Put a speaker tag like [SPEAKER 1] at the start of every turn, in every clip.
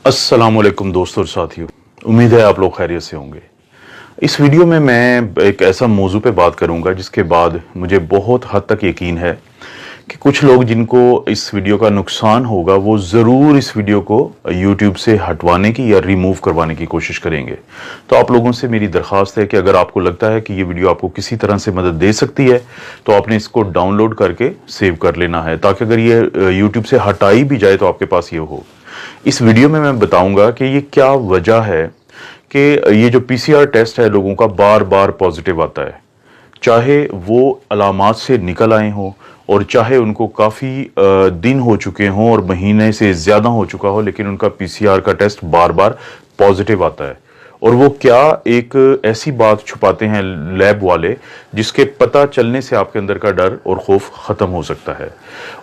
[SPEAKER 1] अस्सलाम वालेकुम दोस्तों और साथियों, उम्मीद है आप लोग खैरियत से होंगे। इस वीडियो में मैं एक ऐसा मौजू पे बात करूंगा जिसके बाद मुझे बहुत हद तक यकीन है कि कुछ लोग जिनको इस वीडियो का नुकसान होगा वो ज़रूर इस वीडियो को YouTube से हटवाने की या रिमूव करवाने की कोशिश करेंगे। तो आप लोगों से मेरी दरख्वास्त है कि अगर आपको लगता है कि ये वीडियो आपको किसी तरह से मदद दे सकती है तो आपने इसको डाउनलोड करके सेव कर लेना है, ताकि अगर ये YouTube से हटाई भी जाए तो आपके पास ये हो। इस वीडियो में मैं बताऊंगा कि ये क्या वजह है कि ये जो PCR टेस्ट है लोगों का बार बार पॉजिटिव आता है, चाहे वो अलामात से निकल आए हों और चाहे उनको काफ़ी दिन हो चुके हों और महीने से ज़्यादा हो चुका हो, लेकिन उनका PCR का टेस्ट बार बार पॉजिटिव आता है। और वो क्या एक ऐसी बात छुपाते हैं लैब वाले जिसके पता चलने से आपके अंदर का डर और खौफ ख़त्म हो सकता है।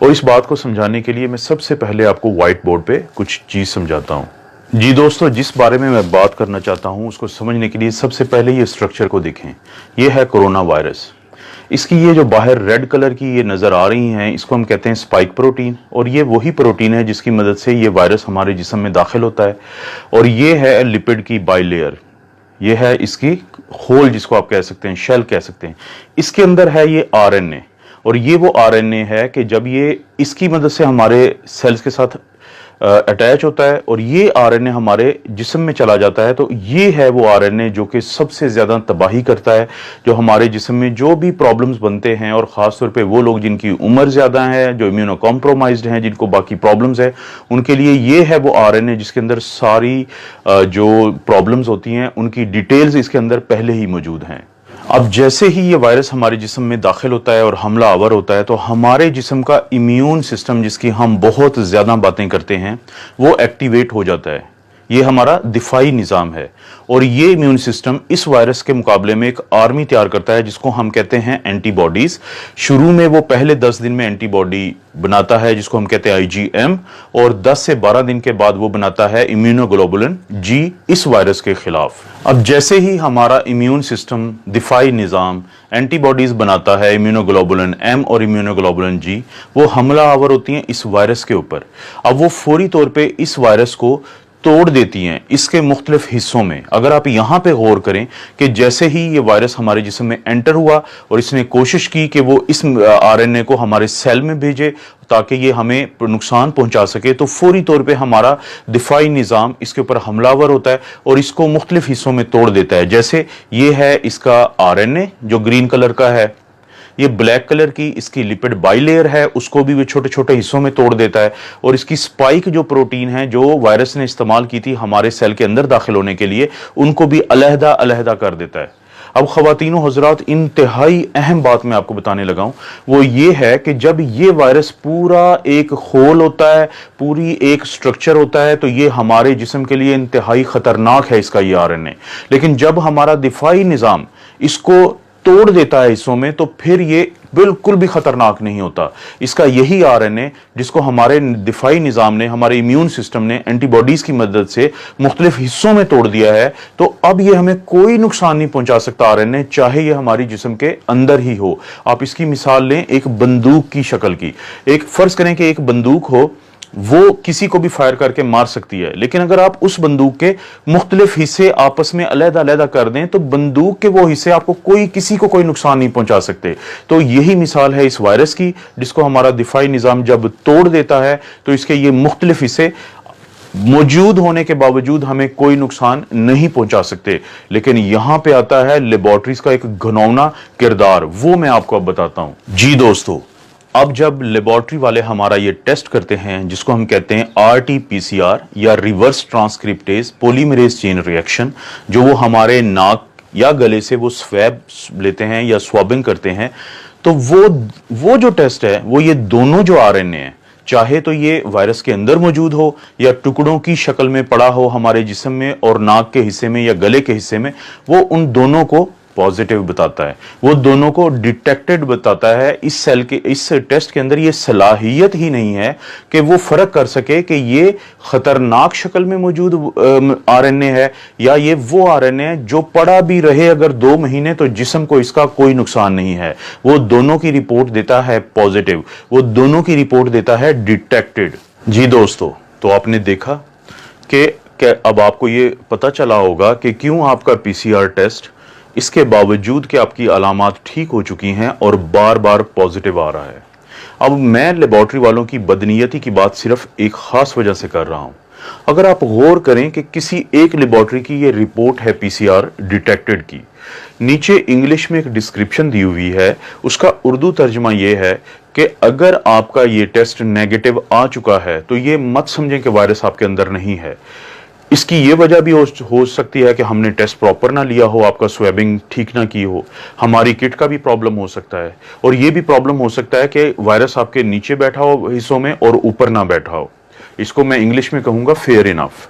[SPEAKER 1] और इस बात को समझाने के लिए मैं सबसे पहले आपको व्हाइट बोर्ड पे कुछ चीज़ समझाता हूँ। जी दोस्तों, जिस बारे में मैं बात करना चाहता हूँ उसको समझने के लिए सबसे पहले ये स्ट्रक्चर को देखें। ये है कोरोना वायरस। इसकी ये जो बाहर रेड कलर की ये नज़र आ रही हैं, इसको हम कहते हैं स्पाइक प्रोटीन, और ये वही प्रोटीन है जिसकी मदद से ये वायरस हमारे जिस्म में दाखिल होता है। और ये है लिपिड की बाइलेयर, ये है इसकी होल जिसको आप कह सकते हैं, शेल कह सकते हैं। इसके अंदर है ये RNA, और ये वो RNA है कि जब ये इसकी मदद से हमारे सेल्स के साथ अटैच होता है और ये RNA हमारे जिस्म में चला जाता है, तो ये है वो RNA जो कि सबसे ज़्यादा तबाही करता है, जो हमारे जिस्म में जो भी प्रॉब्लम्स बनते हैं, और ख़ास तौर पे वो लोग जिनकी उम्र ज़्यादा है, जो इम्यूनो कॉम्प्रोमाइज्ड हैं, जिनको बाकी प्रॉब्लम्स है, उनके लिए ये है वो RNA जिसके अंदर सारी जो प्रॉब्लम्स होती हैं उनकी डिटेल्स इसके अंदर पहले ही मौजूद हैं। अब जैसे ही ये वायरस हमारे जिस्म में दाखिल होता है और हमला आवर होता है, तो हमारे जिस्म का इम्यून सिस्टम, जिसकी हम बहुत ज़्यादा बातें करते हैं, वो एक्टिवेट हो जाता है। ये हमारा दिफाई निज़ाम है, और ये इम्यून सिस्टम इस वायरस के मुकाबले में एक आर्मी तैयार करता है जिसको हम कहते हैं एंटीबॉडीज़। शुरू में वो पहले 10 दिन में एंटीबॉडी बनाता है जिसको हम कहते हैं IgM, और 10 से 12 दिन के बाद वो बनाता है इम्यूनोग्लोबुलिन G इस वायरस के खिलाफ। अब जैसे ही हमारा इम्यून सिस्टम, दिफाई निज़ाम एंटीबॉडीज़ बनाता है, इम्यूनोग्लोबुलिन M और इम्यूनोग्लोबुलिन G, वो हमला आवर होती हैं इस वायरस के ऊपर। अब वो फौरी तौर पर इस वायरस को तोड़ देती हैं इसके मुख्तलिफ हिस्सों में। अगर आप यहाँ पे गौर करें कि जैसे ही ये वायरस हमारे जिस्म में एंटर हुआ और इसने कोशिश की कि वो इस RNA को हमारे सेल में भेजे ताकि ये हमें नुकसान पहुंचा सके, तो फौरी तौर पे हमारा दिफाई निज़ाम इसके ऊपर हमलावर होता है और इसको मुख्तलिफ हिस्सों में तोड़ देता है। जैसे ये है इसका RNA जो ग्रीन कलर का है, ये ब्लैक कलर की इसकी लिपिड बाइलेयर है, उसको भी वो छोटे छोटे हिस्सों में तोड़ देता है, और इसकी स्पाइक जो प्रोटीन है जो वायरस ने इस्तेमाल की थी हमारे सेल के अंदर दाखिल होने के लिए, उनको भी अलहदा अलहदा कर देता है। अब ख़वातीनो हज़रात, इंतहाई अहम बात मैं आपको बताने लगा हूं, वो ये है कि जब ये वायरस पूरा एक होल होता है, पूरी एक स्ट्रक्चर होता है, तो ये हमारे जिस्म के लिए इंतहाई ख़तरनाक है इसका ये RNA। लेकिन जब हमारा दिफाई निज़ाम इसको तोड़ देता है हिस्सों में, तो फिर ये बिल्कुल भी खतरनाक नहीं होता। इसका यही RNA जिसको हमारे दिफाई निज़ाम ने, हमारे इम्यून सिस्टम ने एंटीबॉडीज़ की मदद से मुख्तलिफ हिस्सों में तोड़ दिया है, तो अब ये हमें कोई नुकसान नहीं पहुंचा सकता RNA, चाहे ये हमारी जिस्म के अंदर ही हो। आप इसकी मिसाल लें एक बंदूक की शक्ल की। एक फ़र्ज़ करें कि एक बंदूक हो, वो किसी को भी फायर करके मार सकती है, लेकिन अगर आप उस बंदूक के मुख्तलिफ हिस्से आपस में अलहदा अलहदा कर दें तो बंदूक के वो हिस्से आपको किसी को कोई नुकसान नहीं पहुंचा सकते। तो यही मिसाल है इस वायरस की, जिसको हमारा दिफाई निज़ाम जब तोड़ देता है तो इसके ये मुख्तलिफ हिस्से मौजूद होने के बावजूद हमें कोई नुकसान नहीं पहुंचा सकते। लेकिन यहां पे आता है लेबोरेटरीज का एक घिनौना किरदार, वो मैं आपको अब बताता हूं। जी दोस्तों, अब जब लेबोरेटरी वाले हमारा ये टेस्ट करते हैं जिसको हम कहते हैं RT-PCR या reverse transcriptase polymerase chain reaction, जो वो हमारे नाक या गले से वो स्वैब लेते हैं या स्वाबिंग करते हैं, तो वो जो टेस्ट है वो ये दोनों जो RNA है, चाहे तो ये वायरस के अंदर मौजूद हो या टुकड़ों की शक्ल में पड़ा हो हमारे जिस्म में और नाक के हिस्से में या गले के हिस्से में, वो उन दोनों को पॉजिटिव बताता है, वो दोनों को डिटेक्टेड बताता है। इस सेल के इस टेस्ट के अंदर ये सलाहियत ही नहीं है कि वो फर्क कर सके कि ये खतरनाक शक्ल में मौजूद RNA है या ये वो RNA है जो पड़ा भी रहे अगर 2 महीने तो जिस्म को इसका कोई नुकसान नहीं है। वो दोनों की रिपोर्ट देता है पॉजिटिव, वो दोनों की रिपोर्ट देता है डिटेक्टेड। जी दोस्तों, तो आपने देखा कि अब आपको ये पता चला होगा कि क्यों आपका पीसीआर टेस्ट इसके बावजूद कि आपकी अलामात ठीक हो चुकी हैं और बार बार पॉजिटिव आ रहा है। अब मैं लेबॉर्ट्री वालों की बदनीयती की बात सिर्फ एक खास वजह से कर रहा हूं। अगर आप गौर करें कि किसी एक लेबॉर्ट्री की ये रिपोर्ट है पीसीआर डिटेक्टेड की, नीचे इंग्लिश में एक डिस्क्रिप्शन दी हुई है, उसका उर्दू तर्जुमा ये है कि अगर आपका ये टेस्ट नेगेटिव आ चुका है तो ये मत समझें कि वायरस आपके अंदर नहीं है। इसकी ये वजह भी हो सकती है कि हमने टेस्ट प्रॉपर ना लिया हो, आपका स्वेबिंग ठीक ना की हो, हमारी किट का भी प्रॉब्लम हो सकता है, और ये भी प्रॉब्लम हो सकता है कि वायरस आपके नीचे बैठा हो हिस्सों में और ऊपर ना बैठा हो। इसको मैं इंग्लिश में कहूंगा फेयर इनफ।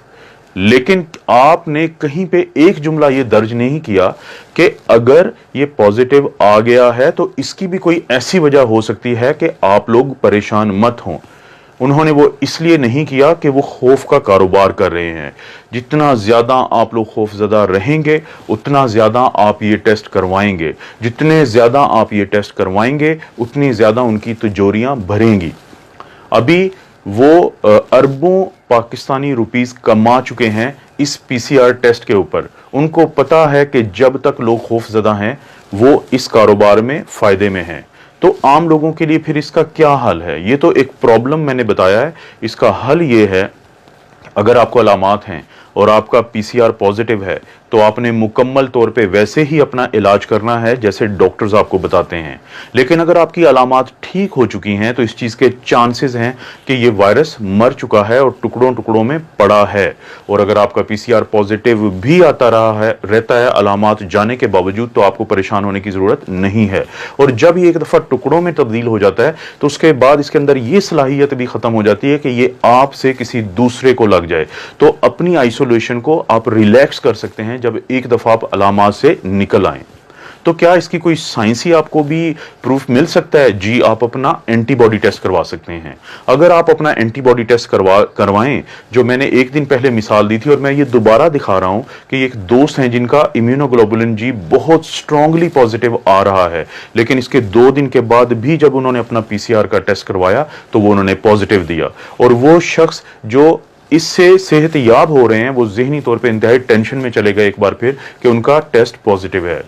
[SPEAKER 1] लेकिन आपने कहीं पे एक जुमला ये दर्ज नहीं किया कि अगर ये पॉजिटिव आ गया है तो इसकी भी कोई ऐसी वजह हो सकती है कि आप लोग परेशान मत हों। उन्होंने वो इसलिए नहीं किया कि वो खौफ का कारोबार कर रहे हैं। जितना ज्यादा आप लोग खौफजदा रहेंगे उतना ज्यादा आप ये टेस्ट करवाएंगे, जितने ज्यादा आप ये टेस्ट करवाएंगे उतनी ज्यादा उनकी तिजोरियां भरेंगी। अभी वो अरबों पाकिस्तानी रुपीस कमा चुके हैं इस पीसीआर टेस्ट के ऊपर। उनको पता है कि जब तक लोग खौफजदा हैं वो इस कारोबार में फायदे में हैं। तो आम लोगों के लिए फिर इसका क्या हल है? ये तो एक प्रॉब्लम मैंने बताया है, इसका हल ये है, अगर आपको अलामात हैं और आपका पीसीआर पॉजिटिव है तो आपने मुकम्मल तौर पे वैसे ही अपना इलाज करना है जैसे डॉक्टर्स आपको बताते हैं। लेकिन अगर आपकी अलामात ठीक हो चुकी हैं तो इस चीज़ के चांसेस हैं कि ये वायरस मर चुका है और टुकड़ों टुकड़ों में पड़ा है। और अगर आपका पीसीआर पॉजिटिव भी आता रहता है अलामात जाने के बावजूद, तो आपको परेशान होने की ज़रूरत नहीं है। और जब ये एक दफ़ा टुकड़ों में तब्दील हो जाता है तो उसके बाद इसके अंदर ये सलाहियत भी ख़त्म हो जाती है कि ये आपसे किसी दूसरे को लग जाए। तो अपनी आइसोलेशन को आप रिलैक्स कर सकते हैं जब एक दफा आप अलामात से निकल आए। तो क्या इसकी कोई साइंसी आपको भी प्रूफ मिल सकता है? जी, आप अपना एंटीबॉडी टेस्ट करवा सकते हैं। अगर आप अपना एंटीबॉडी टेस्ट करवाएं, जो मैंने एक दिन पहले मिसाल दी थी और मैं ये दोबारा दिखा रहा हूं कि एक दोस्त हैं जिनका इम्यूनोग्लोबुलिन जी बहुत स्ट्रांगली पॉजिटिव आ रहा है, लेकिन इसके 2 दिन के बाद भी जब उन्होंने अपना पीसीआर का टेस्ट करवाया तो वो उन्होंने पॉजिटिव दिया। और वो शख्स जो इससे सेहत याब हो रहे हैं वो ज़हनी तौर पे इंतहाई टेंशन में चले गए एक बार फिर कि उनका टेस्ट पॉजिटिव है।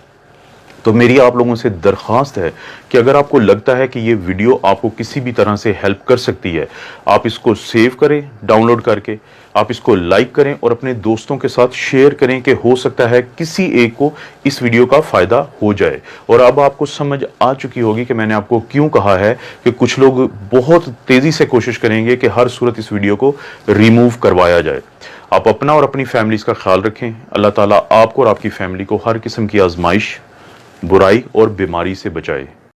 [SPEAKER 1] तो मेरी आप लोगों से दरख्वास्त है कि अगर आपको लगता है कि ये वीडियो आपको किसी भी तरह से हेल्प कर सकती है, आप इसको सेव करें डाउनलोड करके, आप इसको लाइक करें और अपने दोस्तों के साथ शेयर करें कि हो सकता है किसी एक को इस वीडियो का फ़ायदा हो जाए। और अब आपको समझ आ चुकी होगी कि मैंने आपको क्यों कहा है कि कुछ लोग बहुत तेज़ी से कोशिश करेंगे कि हर सूरत इस वीडियो को रिमूव करवाया जाए। आप अपना और अपनी फैमिलीज़ का ख्याल रखें। अल्लाह ताला आपको और आपकी फैमिली को हर किस्म की आजमाइश, बुराई और बीमारी से बचाए।